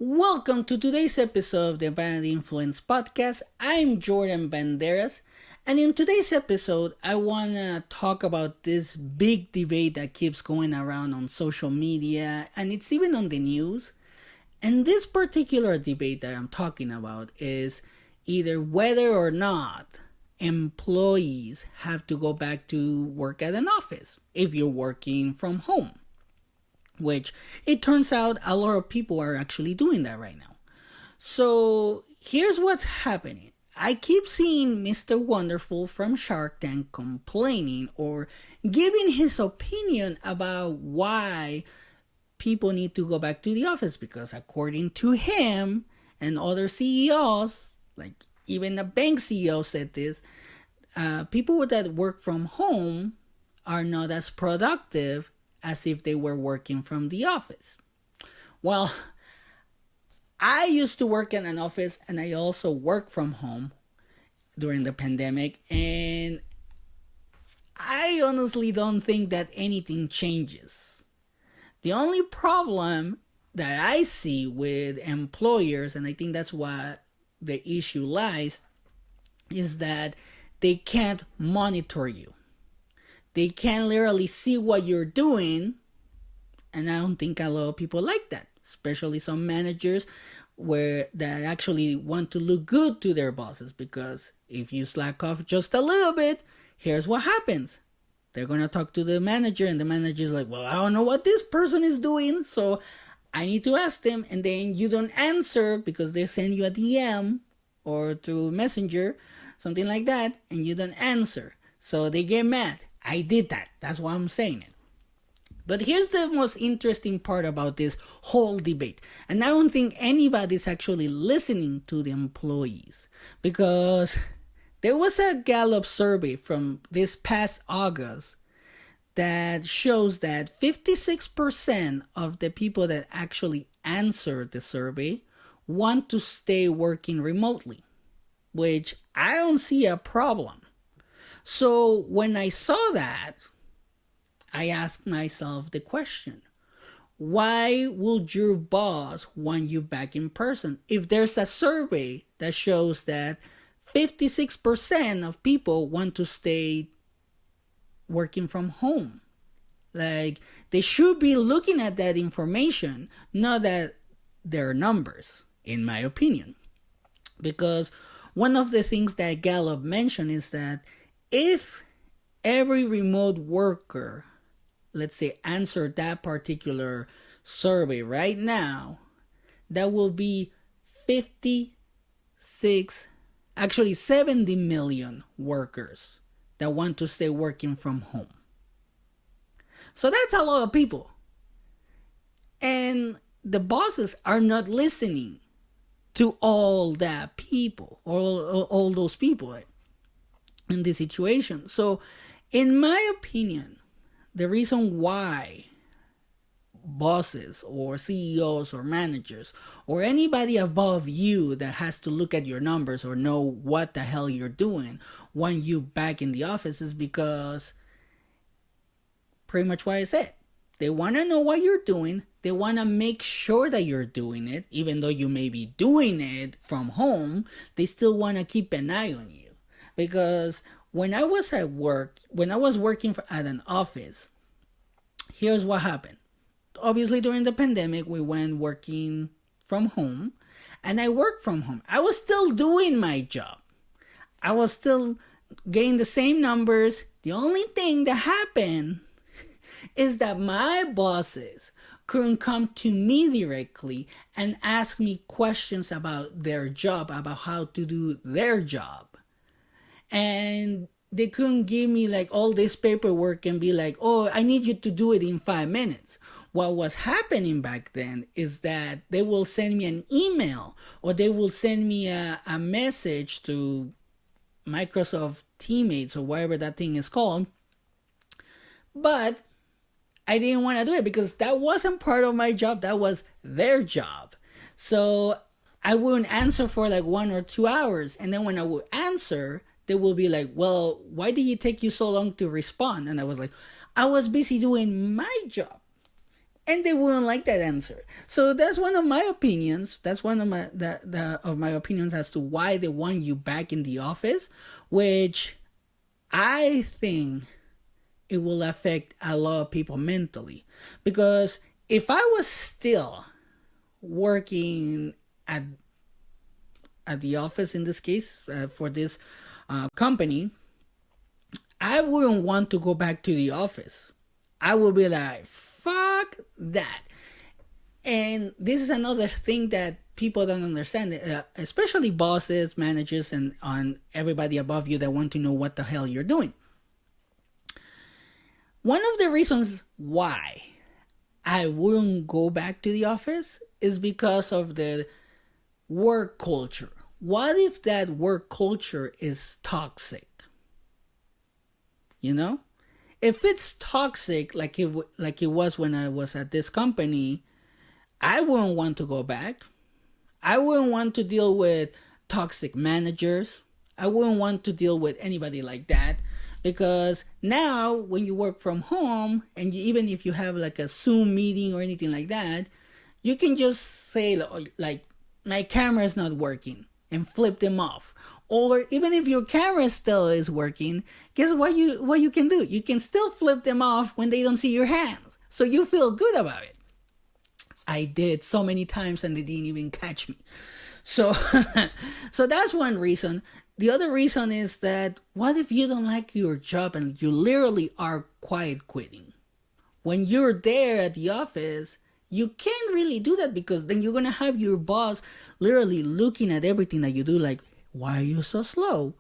Welcome to today's episode of the Vanity Influence Podcast. I'm Jordan Banderas, and in today's episode, I want to talk about this big debate that keeps going around on social media and it's even on the news. And this particular debate that I'm talking about is either whether or not employees have to go back to work at an office if you're working from home, which it turns out a lot of people are actually doing that right now. So here's what's happening. I keep seeing Mr. Wonderful from Shark Tank complaining or giving his opinion about why people need to go back to the office because according to him and other CEOs, like even a bank CEO said this, people that work from home are not as productive as if they were working from the office. Well, I used to work in an office and I also work from home during the pandemic, and I honestly don't think that anything changes. The only problem that I see with employers, and I think that's why the issue lies, is that they can't monitor you. They can literally see what you're doing, and I don't think a lot of people like that, especially some managers that actually want to look good to their bosses, because if you slack off just a little bit, here's what happens. They're going to talk to the manager, and the manager's like, well, I don't know what this person is doing, so I need to ask them, and then you don't answer because they send you a DM or through Messenger, something like that, and you don't answer. So they get mad. I did that. That's why I'm saying it. But here's the most interesting part about this whole debate. And I don't think anybody's actually listening to the employees, because there was a Gallup survey from this past August that shows that 56% of the people that actually answered the survey want to stay working remotely, which I don't see a problem. So when I saw that, I asked myself the question, why would your boss want you back in person? If there's a survey that shows that 56% of people want to stay working from home, like they should be looking at that information, not at their numbers, in my opinion. Because one of the things that Gallup mentioned is that if every remote worker, let's say, answered that particular survey right now, that will be 70 million workers that want to stay working from home. So that's a lot of people. And the bosses are not listening to all that people, all those people in this situation. So in my opinion, the reason why bosses or CEOs or managers or anybody above you that has to look at your numbers or know what the hell you're doing want you back in the office is because pretty much what I said. They want to know what you're doing. They want to make sure that you're doing it. Even though you may be doing it from home, they still want to keep an eye on you. Because when I was at work, when I was working at an office, here's what happened. Obviously, during the pandemic, we went working from home, and I worked from home. I was still doing my job. I was still getting the same numbers. The only thing that happened is that my bosses couldn't come to me directly and ask me questions about their job, about how to do their job. And they couldn't give me like all this paperwork and be like, oh, I need you to do it in 5 minutes. What was happening back then is that they will send me an email or they will send me a message to Microsoft Teammates or whatever that thing is called. But I didn't want to do it because that wasn't part of my job. That was their job. So I wouldn't answer for like 1 or 2 hours. And then when I would answer, they will be like, well, why did it take you so long to respond? And I was like, I was busy doing my job. and they wouldn't like that answer. So that's one of my opinions. That's one of my opinions as to why they want you back in the office, which I think it will affect a lot of people mentally. Because if I was still working at the office in this case, for this company, I wouldn't want to go back to the office. I would be like, fuck that. And this is another thing that people don't understand, especially bosses, managers, and on everybody above you that want to know what the hell you're doing. One of the reasons why I wouldn't go back to the office is because of the work culture. What if that work culture is toxic? You know? If it's toxic like it was when I was at this company, I wouldn't want to go back. I wouldn't want to deal with toxic managers. I wouldn't want to deal with anybody like that, because now when you work from home, and even if you have like a Zoom meeting or anything like that, you can just say like my camera is not working and flip them off. Or even if your camera still is working, guess what you can do? You can still flip them off when they don't see your hands. So you feel good about it. I did so many times and they didn't even catch me. So so that's one reason. The other reason is that what if you don't like your job and you literally are quiet quitting? When you're there at the office, you can't really do that, because then you're going to have your boss literally looking at everything that you do like, why are you so slow?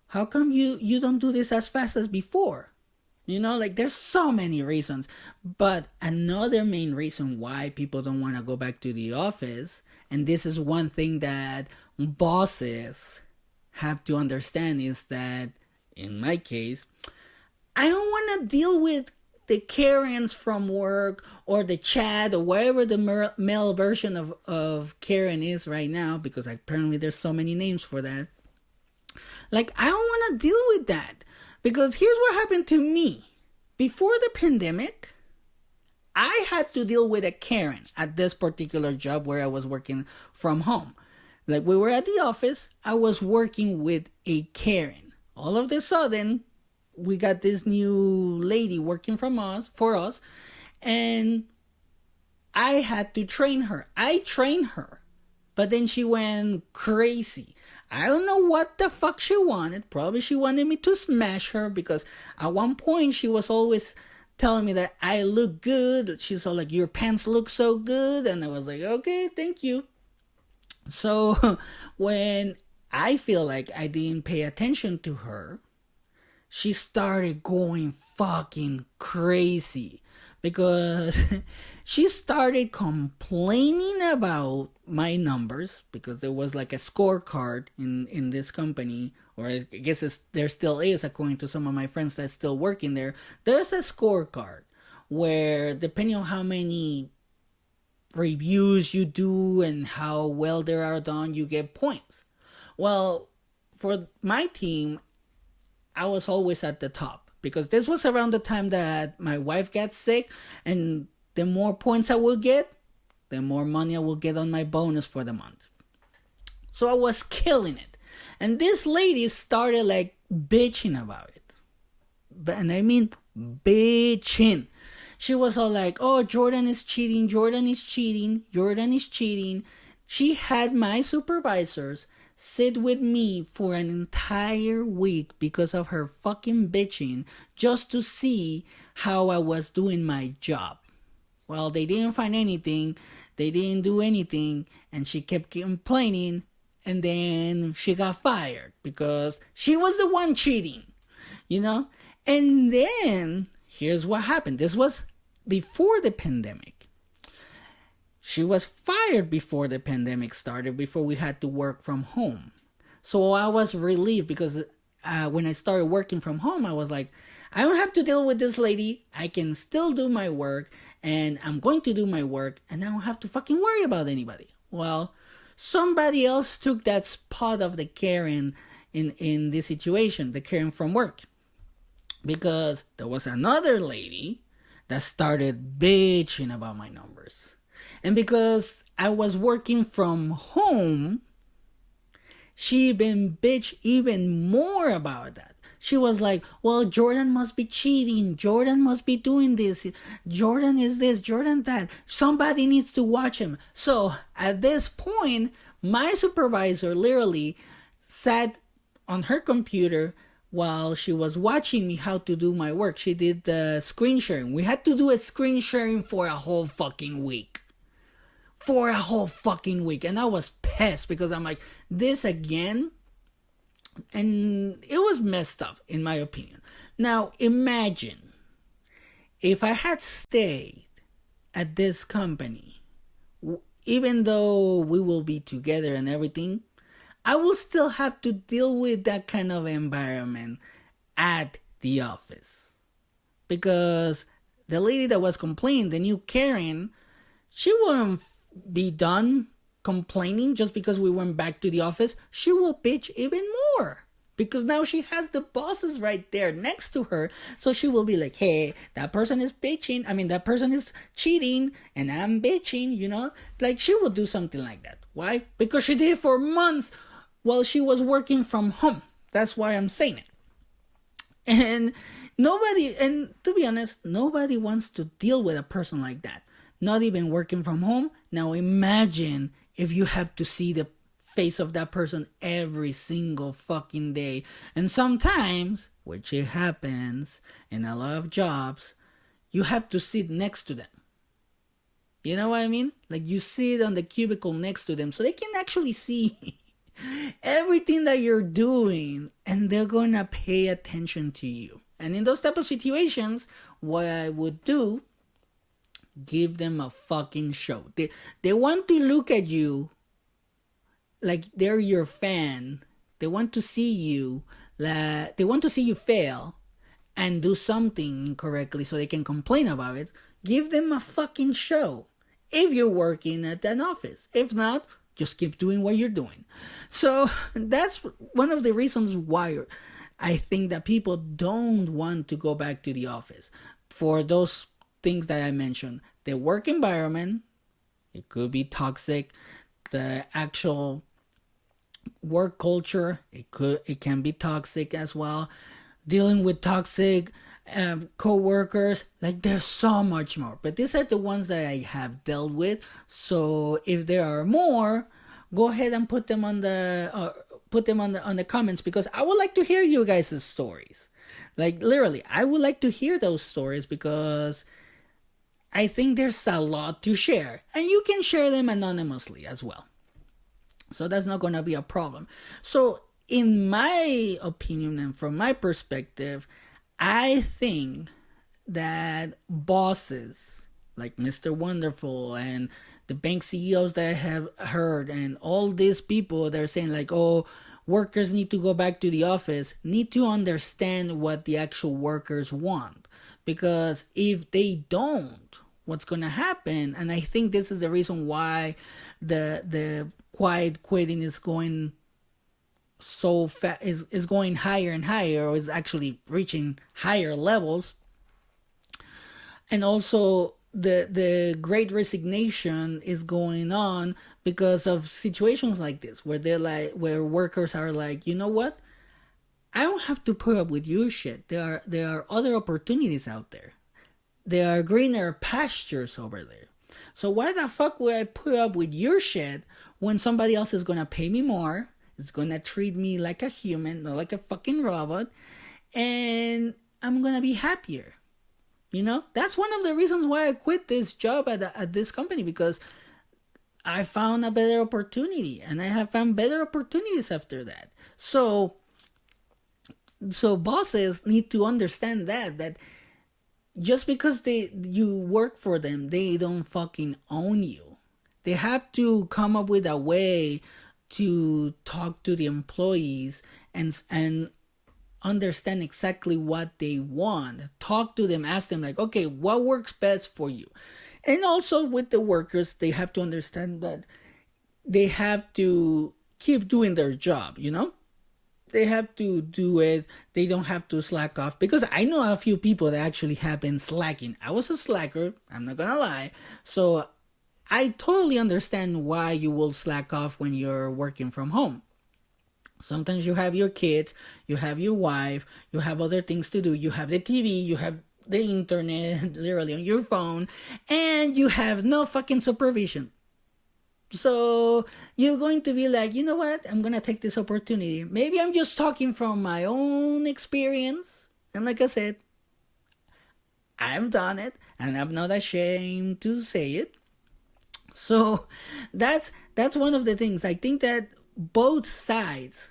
How come you don't do this as fast as before? You know, like there's so many reasons. But another main reason why people don't want to go back to the office, and this is one thing that bosses have to understand, is that in my case, I don't want to deal with the Karens from work or the Chad or whatever the male version of Karen is right now, because apparently there's so many names for that. Like, I don't want to deal with that, because here's what happened to me. Before the pandemic, I had to deal with a Karen at this particular job where I was working from home. Like, we were at the office, I was working with a Karen. All of a sudden, we got this new lady working for us, and I had to train her. I trained her, but then she went crazy. I don't know what the fuck she wanted. Probably she wanted me to smash her, because at one point she was always telling me that I look good. She's all like, your pants look so good. And I was like, okay, thank you. So when I feel like I didn't pay attention to her, she started going fucking crazy, because she started complaining about my numbers, because there was like a scorecard in this company, or I guess there still is, according to some of my friends that's still working there. There's a scorecard where, depending on how many reviews you do and how well they are done, you get points. Well, for my team, I was always at the top, because this was around the time that my wife got sick, and the more points I will get, the more money I will get on my bonus for the month. So I was killing it. And this lady started like bitching about it. And I mean bitching. She was all like, oh, Jordan is cheating, Jordan is cheating, Jordan is cheating. She had my supervisors sit with me for an entire week because of her fucking bitching, just to see how I was doing my job. Well, they didn't find anything, they didn't do anything, and she kept complaining, and then she got fired because she was the one cheating, you know? And then, here's what happened. This was before the pandemic. She was fired before the pandemic started, before we had to work from home. So I was relieved, because when I started working from home, I was like, I don't have to deal with this lady. I can still do my work, and I'm going to do my work, and I don't have to fucking worry about anybody. Well, somebody else took that spot of the Karen in this situation, the Karen from work. Because there was another lady that started bitching about my numbers. And because I was working from home, she even bitched even more about that. She was like, well, Jordan must be cheating. Jordan must be doing this. Jordan is this, Jordan that. Somebody needs to watch him. So at this point, my supervisor literally sat on her computer while she was watching me how to do my work. She did the screen sharing. We had to do a screen sharing for a whole fucking week. For a whole fucking week. And I was pissed because I'm like, this again? And it was messed up, in my opinion. Now, imagine if I had stayed at this company, even though we will be together and everything, I will still have to deal with that kind of environment at the office. Because the lady that was complaining, the new Karen, she wouldn't be done complaining just because we went back to the office. She will bitch even more because now she has the bosses right there next to her. So she will be like, hey, that person is bitching. I mean, that person is cheating and I'm bitching, you know? Like she would do something like that. Why? Because she did it for months while she was working from home. That's why I'm saying it. And to be honest, nobody wants to deal with a person like that. Not even working from home. Now imagine if you have to see the face of that person every single fucking day. And sometimes, which it happens in a lot of jobs, you have to sit next to them. You know what I mean? Like you sit on the cubicle next to them so they can actually see everything that you're doing and they're gonna pay attention to you. And in those type of situations, what I would do, give them a fucking show. They want to look at you like they're your fan. They want to see you they want to see you fail and do something incorrectly so they can complain about it. Give them a fucking show if you're working at an office. If not, just keep doing what you're doing. So that's one of the reasons why I think that people don't want to go back to the office. For those things that I mentioned, the work environment, it could be toxic. The actual work culture, it can be toxic as well. Dealing with toxic co-workers, like there's so much more. But these are the ones that I have dealt with. So if there are more, go ahead and put them on the comments because I would like to hear you guys' stories. Like literally, I would like to hear those stories because I think there's a lot to share. And you can share them anonymously as well. So that's not going to be a problem. So in my opinion and from my perspective, I think that bosses like Mr. Wonderful and the bank CEOs that I have heard and all these people that are saying like, oh, workers need to go back to the office, need to understand what the actual workers want. Because if they don't, what's going to happen, and I think this is the reason why the quiet quitting is going so fast, is going higher and higher, or is actually reaching higher levels. And also the great resignation is going on because of situations like this where workers are like, you know what, I don't have to put up with your shit. There are other opportunities out there. There are greener pastures over there. So why the fuck would I put up with your shit when somebody else is gonna pay me more, is gonna treat me like a human, not like a fucking robot, and I'm gonna be happier? You know, that's one of the reasons why I quit this job at this company, because I found a better opportunity, and I have found better opportunities after that. So bosses need to understand that just because you work for them, they don't fucking own you. They have to come up with a way to talk to the employees and understand exactly what they want. Talk to them, ask them like, okay, what works best for you? And also with the workers, they have to understand that they have to keep doing their job, you know? they have to do it. They don't have to slack off, because I know a few people that actually have been slacking. I was a slacker, I'm not gonna lie. So I totally understand why you will slack off when you're working from home. Sometimes you have your kids, you have your wife, you have other things to do, you have the TV, you have the internet literally on your phone, and you have no fucking supervision. So you're going to be like, you know what? I'm going to take this opportunity. Maybe I'm just talking from my own experience. And like I said, I've done it and I'm not ashamed to say it. So that's one of the things. I think that both sides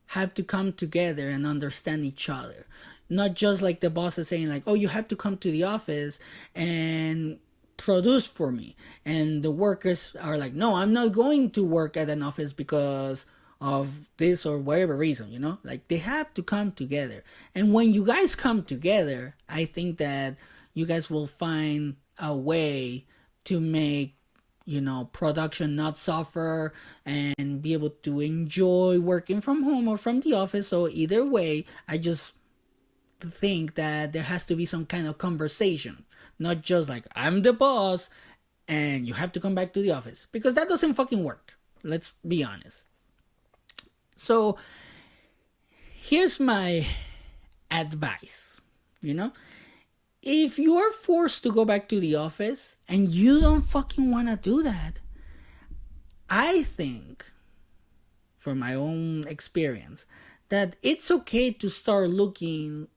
have to come together and understand each other. Not just like the boss is saying like, oh, you have to come to the office and produce for me, and the workers are like, no, I'm not going to work at an office because of this or whatever reason, like they have to come together. And when you guys come together, I think that you guys will find a way to make production not suffer, and be able to enjoy working from home or from the office. So either way, I just think that there has to be some kind of conversation. Not just like, I'm the boss and you have to come back to the office. Because that doesn't fucking work. Let's be honest. So, here's my advice. If you are forced to go back to the office and you don't fucking want to do that, I think, from my own experience, that it's okay to start looking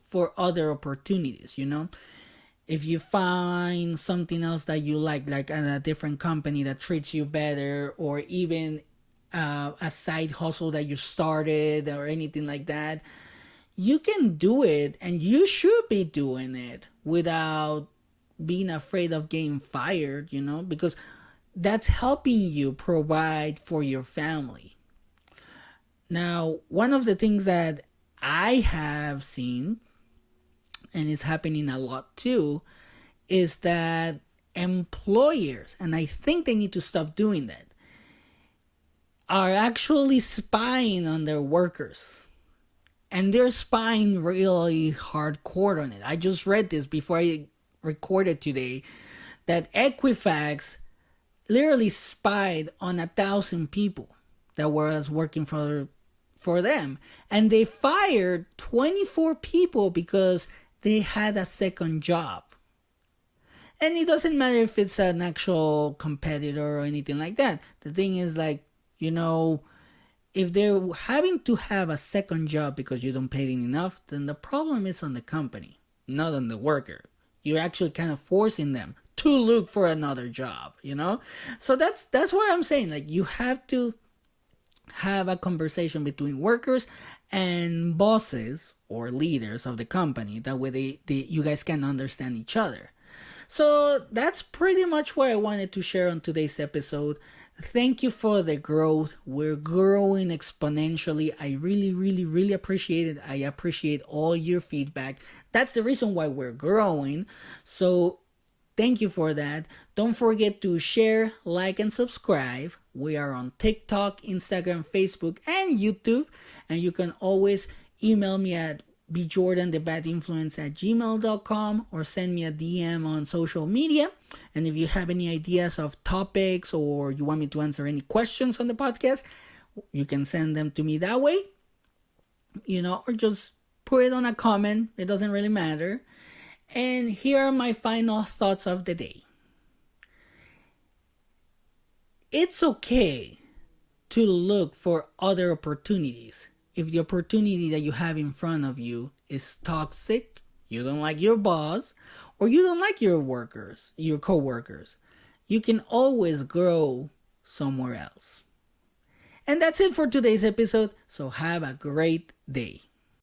for other opportunities, If you find something else that you like at a different company that treats you better, or even a side hustle that you started or anything like that, you can do it, and you should be doing it without being afraid of getting fired, because that's helping you provide for your family. Now, one of the things that I have seen, and it's happening a lot too, is that employers, and I think they need to stop doing that, are actually spying on their workers. And they're spying really hardcore on it. I just read this before I recorded today, that Equifax literally spied on 1,000 people that was working for them. And they fired 24 people because they had a second job. And it doesn't matter if it's an actual competitor or anything like that. The thing is, like, if they're having to have a second job because you don't pay them enough, then the problem is on the company, not on the worker. You're actually kind of forcing them to look for another job, So that's what I'm saying. Like, you have to have a conversation between workers and bosses or leaders of the company. That way you guys can understand each other. So that's pretty much what I wanted to share on today's episode. Thank you for the growth. We're growing exponentially. I really, really, really appreciate it. I appreciate all your feedback. That's the reason why we're growing. So thank you for that. Don't forget to share, like, and subscribe. We are on TikTok, Instagram, Facebook, and YouTube. And you can always email me at bjordanthebadinfluence@gmail.com or send me a DM on social media. And if you have any ideas of topics, or you want me to answer any questions on the podcast, you can send them to me that way, or just put it on a comment. It doesn't really matter. And here are my final thoughts of the day. It's okay to look for other opportunities. If the opportunity that you have in front of you is toxic, you don't like your boss, or you don't like your co-workers, you can always grow somewhere else. And that's it for today's episode. So have a great day.